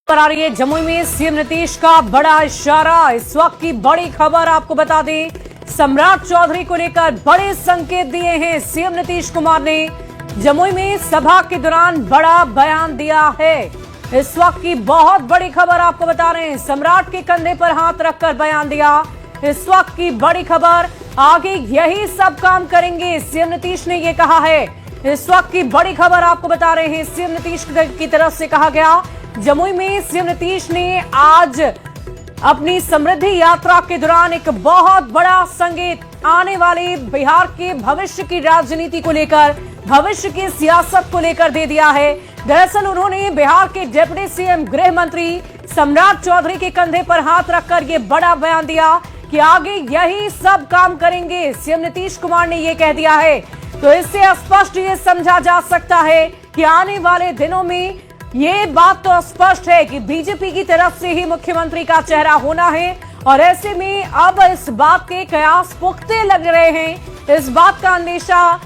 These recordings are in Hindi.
पर आ रही है जमुई में सीएम नीतीश का बड़ा इशारा। इस वक्त की बड़ी खबर आपको बता दें, सम्राट चौधरी को लेकर बड़े संकेत दिए हैं सीएम नीतीश कुमार ने। जमुई में सभा के दौरान बड़ा बयान दिया है। इस वक्त की बहुत बड़ी खबर आपको बता रहे हैं, सम्राट के कंधे पर हाथ रखकर बयान दिया। इस वक्त की बड़ी खबर, आगे यही सब काम करेंगे सीएम नीतीश ने ये कहा है। इस वक्त की बड़ी खबर आपको बता रहे हैं, सीएम नीतीश की तरफ से कहा गया। जमुई में सीएम नीतीश ने आज अपनी समृद्धि यात्रा के दौरान एक बहुत बड़ा संकेत आने वाले बिहार के भविष्य की राजनीति को लेकर, भविष्य की सियासत को लेकर दे दिया है। दरअसल उन्होंने बिहार के डिप्टी सीएम गृह मंत्री सम्राट चौधरी के कंधे पर हाथ रखकर यह बड़ा बयान दिया कि आगे यही सब काम करेंगे। सीएम नीतीश कुमार ने यह कह दिया है, तो इससे स्पष्ट ये समझा जा सकता है कि आने वाले दिनों में ये बात तो स्पष्ट है कि बीजेपी की तरफ से ही मुख्यमंत्री का चेहरा होना है। और ऐसे में अब इस बात के कयास पुख्ते लग रहे हैं। इस बात का अंदेशा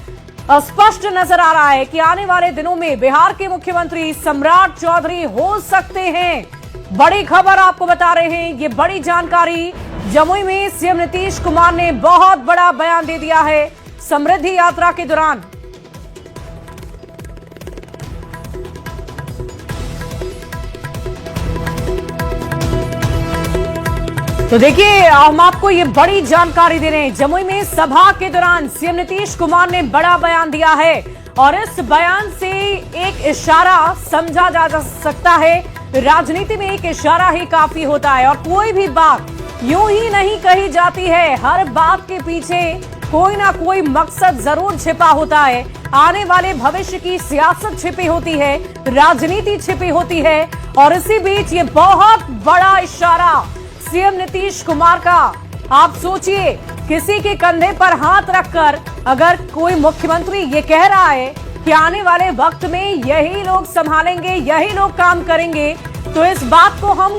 स्पष्ट नजर आ रहा है कि आने वाले दिनों में बिहार के मुख्यमंत्री सम्राट चौधरी हो सकते हैं। बड़ी खबर आपको बता रहे हैं, ये बड़ी जानकारी। जमुई में सीएम नीतीश कुमार ने बहुत बड़ा बयान दे दिया है समृद्धि यात्रा के दौरान। तो देखिए, हम आपको ये बड़ी जानकारी दे रहे हैं। जमुई में सभा के दौरान सीएम नीतीश कुमार ने बड़ा बयान दिया है और इस बयान से एक इशारा समझा जा सकता है। राजनीति में एक इशारा ही काफी होता है और कोई भी बात यूं ही नहीं कही जाती है। हर बात के पीछे कोई ना कोई मकसद जरूर छिपा होता है। आने वाले भविष्य की सियासत छिपी होती है, राजनीति छिपी होती है। और इसी बीच ये बहुत बड़ा इशारा सीएम नीतीश कुमार का। आप सोचिए, किसी के कंधे पर हाथ रखकर अगर कोई मुख्यमंत्री ये कह रहा है कि आने वाले वक्त में यही लोग संभालेंगे, यही लोग काम करेंगे, तो इस बात को हम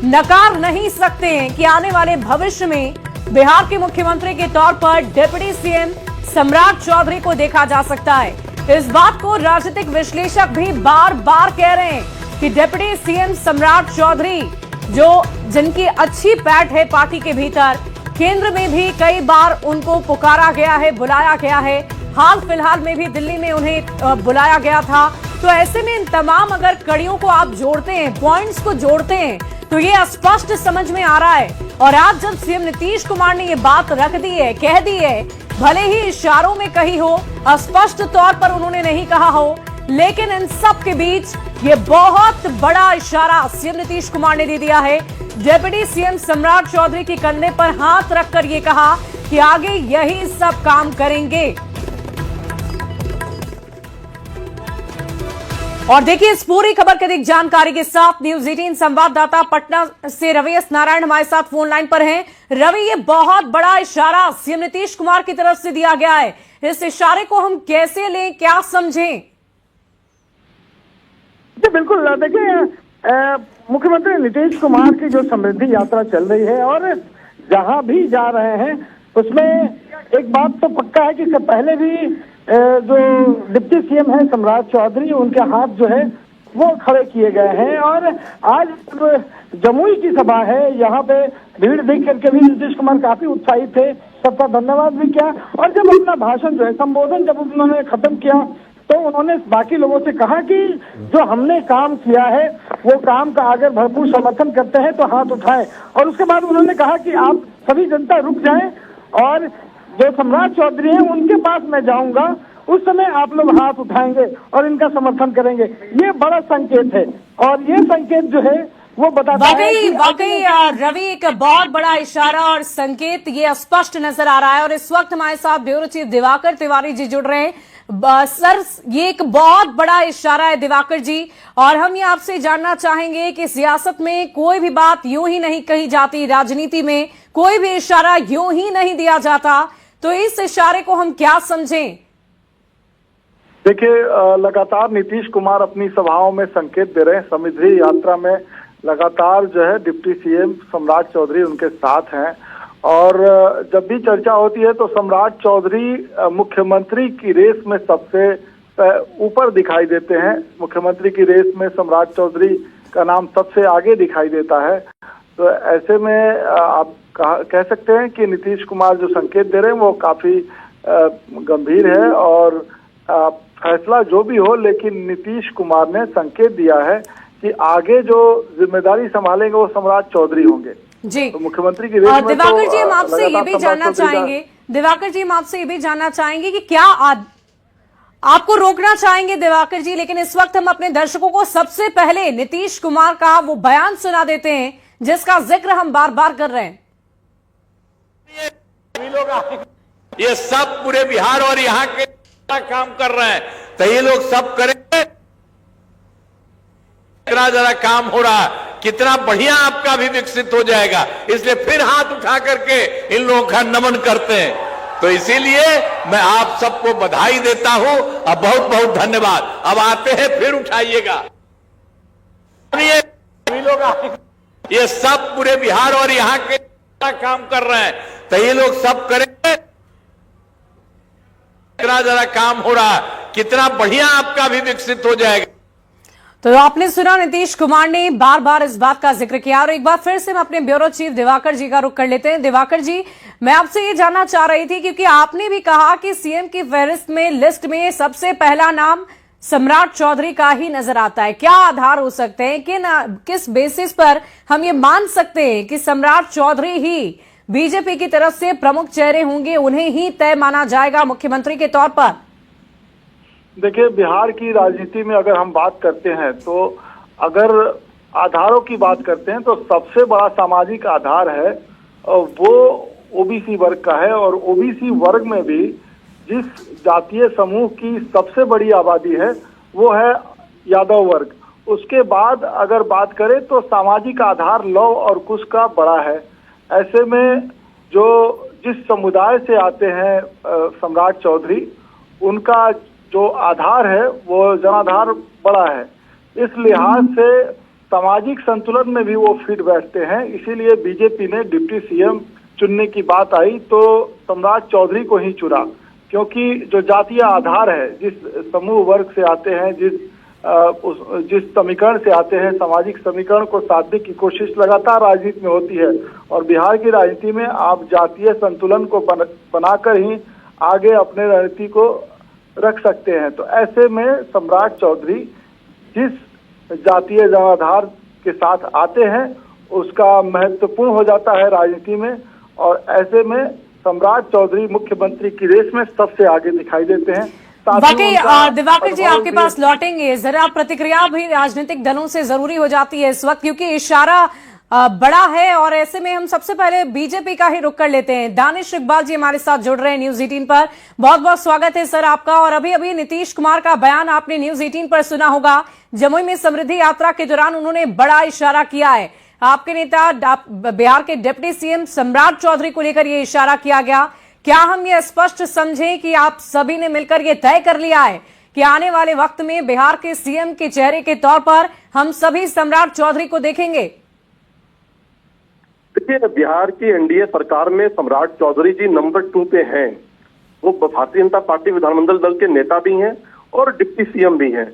नकार नहीं सकते हैं कि आने वाले भविष्य में बिहार के मुख्यमंत्री के तौर पर डिप्टी सीएम सम्राट चौधरी को देखा जा सकता है। इस बात को राजनीतिक विश्लेषक भी बार बार कह रहे हैं कि डिप्टी सीएम सम्राट चौधरी जिनकी अच्छी पैठ है पार्टी के भीतर, केंद्र में भी कई बार उनको पुकारा गया है, बुलाया गया है। हाल फिलहाल में भी दिल्ली में उन्हें बुलाया गया था। तो ऐसे में इन तमाम अगर कड़ियों को आप जोड़ते हैं, पॉइंट्स को जोड़ते हैं, तो ये स्पष्ट समझ में आ रहा है। और आज जब सीएम नीतीश कुमार ने ये बात रख दी है, कह दी है, भले ही इशारों में कही हो, स्पष्ट तौर पर उन्होंने नहीं कहा हो, लेकिन इन सब के बीच ये बहुत बड़ा इशारा सीएम नीतीश कुमार ने दे दिया है। डिप्टी सीएम सम्राट चौधरी के कंधे पर हाथ रखकर ये कहा कि आगे यही सब काम करेंगे। और देखिए, इस पूरी खबर की अधिक जानकारी के साथ न्यूज 18 संवाददाता पटना से रवि एस नारायण हमारे साथ फोन लाइन पर हैं। रवि, ये बहुत बड़ा इशारा सीएम नीतीश कुमार की तरफ से दिया गया है। इस इशारे को हम कैसे लें, क्या समझें? बिल्कुल, देखिए, मुख्यमंत्री नीतीश कुमार की जो समृद्धि यात्रा चल रही है और जहां भी जा रहे हैं उसमें एक बात तो पक्का है कि इससे पहले भी जो डिप्टी सीएम है सम्राट चौधरी, उनके हाथ जो है वो खड़े किए गए हैं। और आज जमुई की सभा है, यहाँ पे भीड़ देख करके भी नीतीश कुमार काफी उत्साहित थे, सबका धन्यवाद भी किया। और जब अपना भाषण जो है, संबोधन जब उन्होंने खत्म किया, तो उन्होंने बाकी लोगों से कहा कि जो हमने काम किया है वो काम का अगर भरपूर समर्थन करते हैं तो हाथ उठाएं। और उसके बाद उन्होंने कहा कि आप सभी जनता रुक जाएं और जो सम्राट चौधरी हैं उनके पास मैं जाऊंगा, उस समय आप लोग हाथ उठाएंगे और इनका समर्थन करेंगे। ये बड़ा संकेत है और ये संकेत जो है वो बताता है कि वाकई रवि, एक बहुत बड़ा इशारा और संकेत ये स्पष्ट नजर आ रहा है। और इस वक्त हमारे साथ ब्यूरो चीफ दिवाकर तिवारी जी जुड़ रहे हैं। सर, ये एक बहुत बड़ा इशारा है दिवाकर जी, और हम ये आपसे जानना चाहेंगे कि सियासत में कोई भी बात यूं ही नहीं कही जाती, राजनीति में कोई भी इशारा यूं ही नहीं दिया जाता, तो इस इशारे को हम क्या समझें? देखिए, लगातार नीतीश कुमार अपनी सभाओं में संकेत दे रहे हैं। समृद्धि यात्रा में लगातार जो है डिप्टी सीएम सम्राट चौधरी उनके साथ हैं और जब भी चर्चा होती है तो सम्राट चौधरी मुख्यमंत्री की रेस में सबसे ऊपर दिखाई देते हैं। मुख्यमंत्री की रेस में सम्राट चौधरी का नाम सबसे आगे दिखाई देता है। तो ऐसे में आप कह सकते हैं कि नीतीश कुमार जो संकेत दे रहे हैं वो काफी गंभीर है, और फैसला जो भी हो, लेकिन नीतीश कुमार ने संकेत दिया है कि आगे जो जिम्मेदारी संभालेंगे वो सम्राट चौधरी होंगे। जी, तो मुख्यमंत्री की रेस में दिवाकर जी हम आपसे ये भी जानना चाहेंगे, दिवाकर जी हम आपसे ये भी जानना चाहेंगे कि क्या आपको रोकना चाहेंगे दिवाकर जी, लेकिन इस वक्त हम अपने दर्शकों को सबसे पहले नीतीश कुमार का वो बयान सुना देते हैं जिसका जिक्र हम बार बार कर रहे हैं। ये सब पूरे बिहार और यहाँ के काम कर रहे हैं, तो ये लोग सब करेंगे। इतना जरा काम हो रहा है, कितना बढ़िया आपका भी विकसित हो जाएगा, इसलिए फिर हाथ उठा करके इन लोगों का नमन करते हैं। तो इसीलिए मैं आप सबको बधाई देता हूं और बहुत बहुत धन्यवाद। अब आते हैं, फिर उठाइएगा। ये सब पूरे बिहार और यहाँ के काम कर रहे हैं, तो ये लोग सब करेंगे। इतना जरा काम हो रहा है, कितना बढ़िया आपका भी विकसित हो जाएगा। तो आपने सुना, नीतीश कुमार ने बार बार इस बात का जिक्र किया। और एक बार फिर से हम अपने ब्यूरो चीफ दिवाकर जी का रुख कर लेते हैं। दिवाकर जी, मैं आपसे ये जानना चाह रही थी, क्योंकि आपने भी कहा कि सीएम की फहरिस्त में, लिस्ट में सबसे पहला नाम सम्राट चौधरी का ही नजर आता है। क्या आधार हो सकते हैं, किस बेसिस पर हम ये मान सकते हैं कि सम्राट चौधरी ही बीजेपी की तरफ से प्रमुख चेहरे होंगे, उन्हें ही तय माना जाएगा मुख्यमंत्री के तौर पर? देखिए, बिहार की राजनीति में अगर हम बात करते हैं, तो अगर आधारों की बात करते हैं तो सबसे बड़ा सामाजिक आधार है वो ओबीसी वर्ग का है। और ओबीसी वर्ग में भी जिस जातीय समूह की सबसे बड़ी आबादी है वो है यादव वर्ग। उसके बाद अगर बात करें तो सामाजिक आधार लव और कुश का बड़ा है। ऐसे में जो जिस समुदाय से आते हैं सम्राट चौधरी, उनका जो आधार है वो जनाधार बड़ा है। इस लिहाज से सामाजिक संतुलन में भी वो फिट बैठते हैं। इसीलिए बीजेपी ने डिप्टी सीएम चुनने की बात आई तो सम्राट चौधरी को ही चुना, क्योंकि जो जातीय आधार है, जिस समूह वर्ग से आते हैं, जिस समीकरण से आते हैं, सामाजिक समीकरण को साधने की कोशिश लगातार राजनीति में होती है। और बिहार की राजनीति में आप जातीय संतुलन को बनाकर ही आगे अपने रणनीति को रख सकते हैं। तो ऐसे में सम्राट चौधरी जिस जातीय जनाधार के साथ आते हैं उसका महत्वपूर्ण हो जाता है राजनीति में। और ऐसे में सम्राट चौधरी मुख्यमंत्री की रेस में सबसे आगे दिखाई देते हैं। बाकी दिवाकर जी आपके पास लौटेंगे, जरा प्रतिक्रिया भी राजनीतिक दलों से जरूरी हो जाती है इस वक्त, क्योंकि इशारा बड़ा है। और ऐसे में हम सबसे पहले बीजेपी का ही रुख कर लेते हैं। दानिश इकबाल जी हमारे साथ जुड़ रहे हैं न्यूज 18 पर। बहुत बहुत स्वागत है सर आपका। और अभी अभी नीतीश कुमार का बयान आपने न्यूज 18 पर सुना होगा। जमुई में समृद्धि यात्रा के दौरान उन्होंने बड़ा इशारा किया है। आपके नेता बिहार के डिप्टी सीएम सम्राट चौधरी को लेकर यह इशारा किया गया। क्या हम ये स्पष्ट समझें कि आप सभी ने मिलकर ये तय कर लिया है कि आने वाले वक्त में बिहार के सीएम के चेहरे के तौर पर हम सभी सम्राट चौधरी को देखेंगे? देखिए, बिहार की एनडीए सरकार में सम्राट चौधरी जी नंबर 2 पे हैं। वो भारतीय जनता पार्टी विधानमंडल दल के नेता भी हैं और डिप्टी सीएम भी हैं।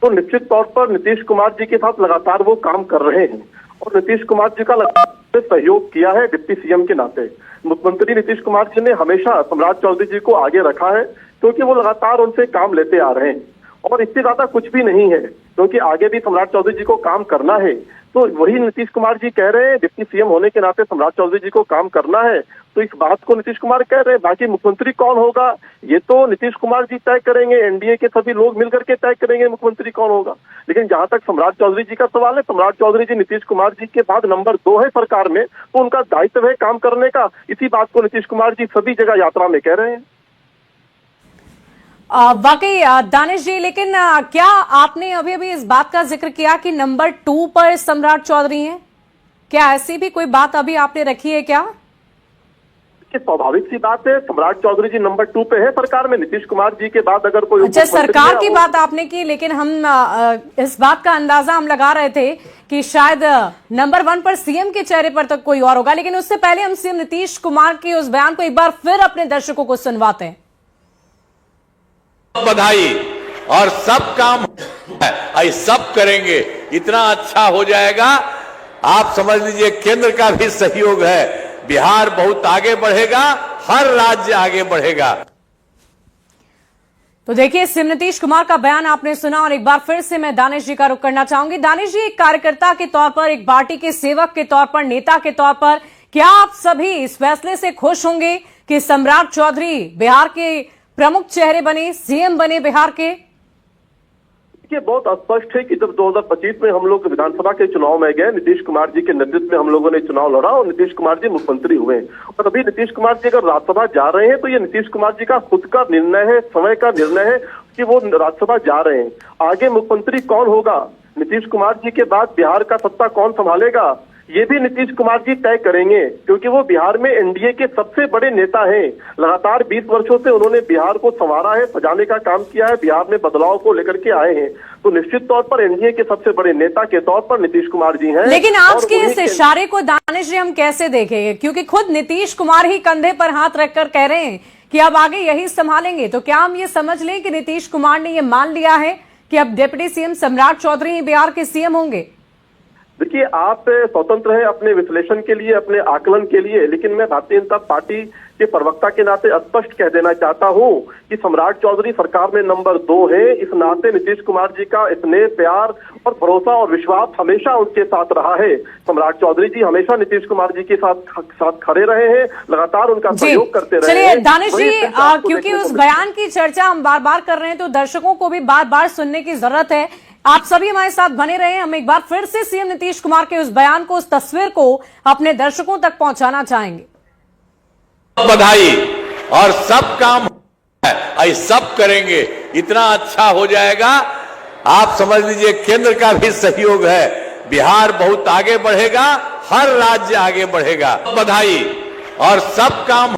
तो निश्चित तौर पर नीतीश कुमार जी के साथ लगातार वो काम कर रहे हैं और नीतीश कुमार जी का लगातार सहयोग किया है डिप्टी सीएम के नाते। मुख्यमंत्री नीतीश कुमार जी ने हमेशा सम्राट चौधरी जी को आगे रखा है, क्योंकि वो लगातार उनसे काम लेते आ रहे हैं। और इससे ज्यादा कुछ भी नहीं है, क्योंकि आगे भी सम्राट चौधरी जी को काम करना है। तो वही नीतीश कुमार जी कह रहे हैं, डिप्टी सीएम होने के नाते सम्राट चौधरी जी को काम करना है, तो इस बात को नीतीश कुमार कह रहे हैं। बाकी मुख्यमंत्री कौन होगा ये तो नीतीश कुमार जी तय करेंगे, एनडीए के सभी लोग मिलकर के तय करेंगे मुख्यमंत्री कौन होगा। लेकिन जहां तक सम्राट चौधरी जी का सवाल है, सम्राट चौधरी जी नीतीश कुमार जी के बाद नंबर 2 है सरकार में, तो उनका दायित्व है काम करने का। इसी बात को नीतीश कुमार जी सभी जगह यात्रा में कह रहे हैं। वाकई दानिश जी, लेकिन क्या आपने अभी अभी इस बात का जिक्र किया कि नंबर 2 पर सम्राट चौधरी हैं? क्या ऐसी भी कोई बात अभी आपने रखी है क्या? स्वाभाविक सी बात है, सम्राट चौधरी जी नंबर 2 पे है सरकार में। नीतीश कुमार जी के बाद अगर कोई अच्छा, सरकार की बात आपने की, लेकिन हम इस बात का अंदाजा हम लगा रहे थे कि शायद नंबर 1 पर सीएम के चेहरे पर तो कोई और होगा। लेकिन उससे पहले हम सीएम नीतीश कुमार के उस बयान को एक बार फिर अपने दर्शकों को सुनवाते हैं। बधाई और सब काम है, सब करेंगे। इतना अच्छा हो जाएगा। आप समझ लीजिए केंद्र का भी सहयोग है, बिहार बहुत आगे बढ़ेगा, हर राज्य आगे बढ़ेगा। तो देखिए, सीएम नीतीश कुमार का बयान आपने सुना और एक बार फिर से मैं दानिश जी का रुख करना चाहूंगी। दानिश जी, एक कार्यकर्ता के तौर पर, एक पार्टी के सेवक के तौर पर, नेता के तौर पर, क्या आप सभी इस फैसले से खुश होंगे कि सम्राट चौधरी बिहार के प्रमुख चेहरे बने, सीएम बने बिहार के? ये बहुत स्पष्ट है कि जब 2025 में हम लोग विधानसभा के चुनाव में गए, नीतीश कुमार जी के नेतृत्व में हम लोगों ने चुनाव लड़ा और नीतीश कुमार जी मुख्यमंत्री हुए। और अभी नीतीश कुमार जी अगर राज्यसभा जा रहे हैं तो ये नीतीश कुमार जी का खुद का निर्णय है, समय का निर्णय है कि वो राज्यसभा जा रहे हैं। आगे मुख्यमंत्री कौन होगा, नीतीश कुमार जी के बाद बिहार का सत्ता कौन संभालेगा, ये भी नीतीश कुमार जी तय करेंगे, क्योंकि वो बिहार में एनडीए के सबसे बड़े नेता हैं। लगातार 20 वर्षों से उन्होंने बिहार को संवारा है, सजाने का काम किया है, बिहार में बदलाव को लेकर के आए हैं। तो निश्चित तौर पर एनडीए के सबसे बड़े नेता के तौर पर नीतीश कुमार जी हैं। लेकिन आज के इस इशारे को दानिश जी हम कैसे देखेंगे, क्योंकि खुद नीतीश कुमार ही कंधे पर हाथ रखकर कह रहे हैं कि अब आगे यही संभालेंगे, तो क्या हम ये समझ लें कि नीतीश कुमार ने ये मान लिया है कि अब डिप्टी सीएम सम्राट चौधरी ही बिहार के सीएम होंगे? देखिए, आप स्वतंत्र हैं अपने विश्लेषण के लिए, अपने आकलन के लिए, लेकिन मैं भारतीय जनता पार्टी के प्रवक्ता के नाते स्पष्ट कह देना चाहता हूं कि सम्राट चौधरी सरकार में नंबर 2 है। इस नाते नीतीश कुमार जी का स्नेह, प्यार और भरोसा और विश्वास हमेशा उनके साथ रहा है। सम्राट चौधरी जी हमेशा नीतीश कुमार जी के साथ खड़े रहे हैं, लगातार उनका सहयोग करते रहे हैं। चलिए दानिश जी, क्योंकि उस बयान की चर्चा हम बार बार कर रहे हैं तो दर्शकों को भी बार बार सुनने की जरूरत है। आप सभी हमारे साथ बने रहे। हम एक बार फिर से सीएम नीतीश कुमार के उस बयान को, उस तस्वीर को अपने दर्शकों तक पहुंचाना चाहेंगे। बधाई और सब काम है, सब करेंगे, इतना अच्छा हो जाएगा। आप समझ लीजिए केंद्र का भी सहयोग है, बिहार बहुत आगे बढ़ेगा, हर राज्य आगे बढ़ेगा। बधाई और सब काम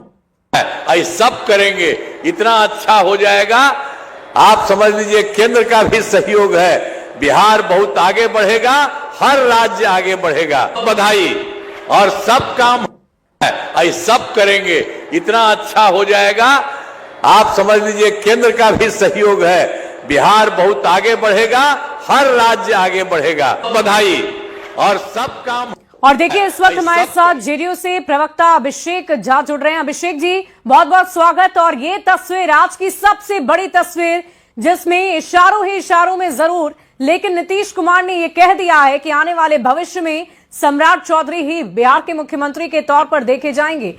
है, सब करेंगे, इतना अच्छा हो जाएगा। आप समझ लीजिए केंद्र का भी सहयोग है, बिहार बहुत आगे बढ़ेगा, हर राज्य आगे बढ़ेगा। बधाई और सब काम है, सब करेंगे, इतना अच्छा हो जाएगा। आप समझ लीजिए केंद्र का भी सहयोग है, बिहार बहुत आगे बढ़ेगा, हर राज्य आगे बढ़ेगा। बधाई और सब काम। और देखिए, इस वक्त हमारे साथ जेडीयू से प्रवक्ता अभिषेक झा जुड़ रहे हैं। अभिषेक जी, बहुत बहुत स्वागत। और ये तस्वीर आज की सबसे बड़ी तस्वीर, जिसमें इशारों ही इशारों में जरूर, लेकिन नीतीश कुमार ने ये कह दिया है कि आने वाले भविष्य में सम्राट चौधरी ही बिहार के मुख्यमंत्री के तौर पर देखे जाएंगे।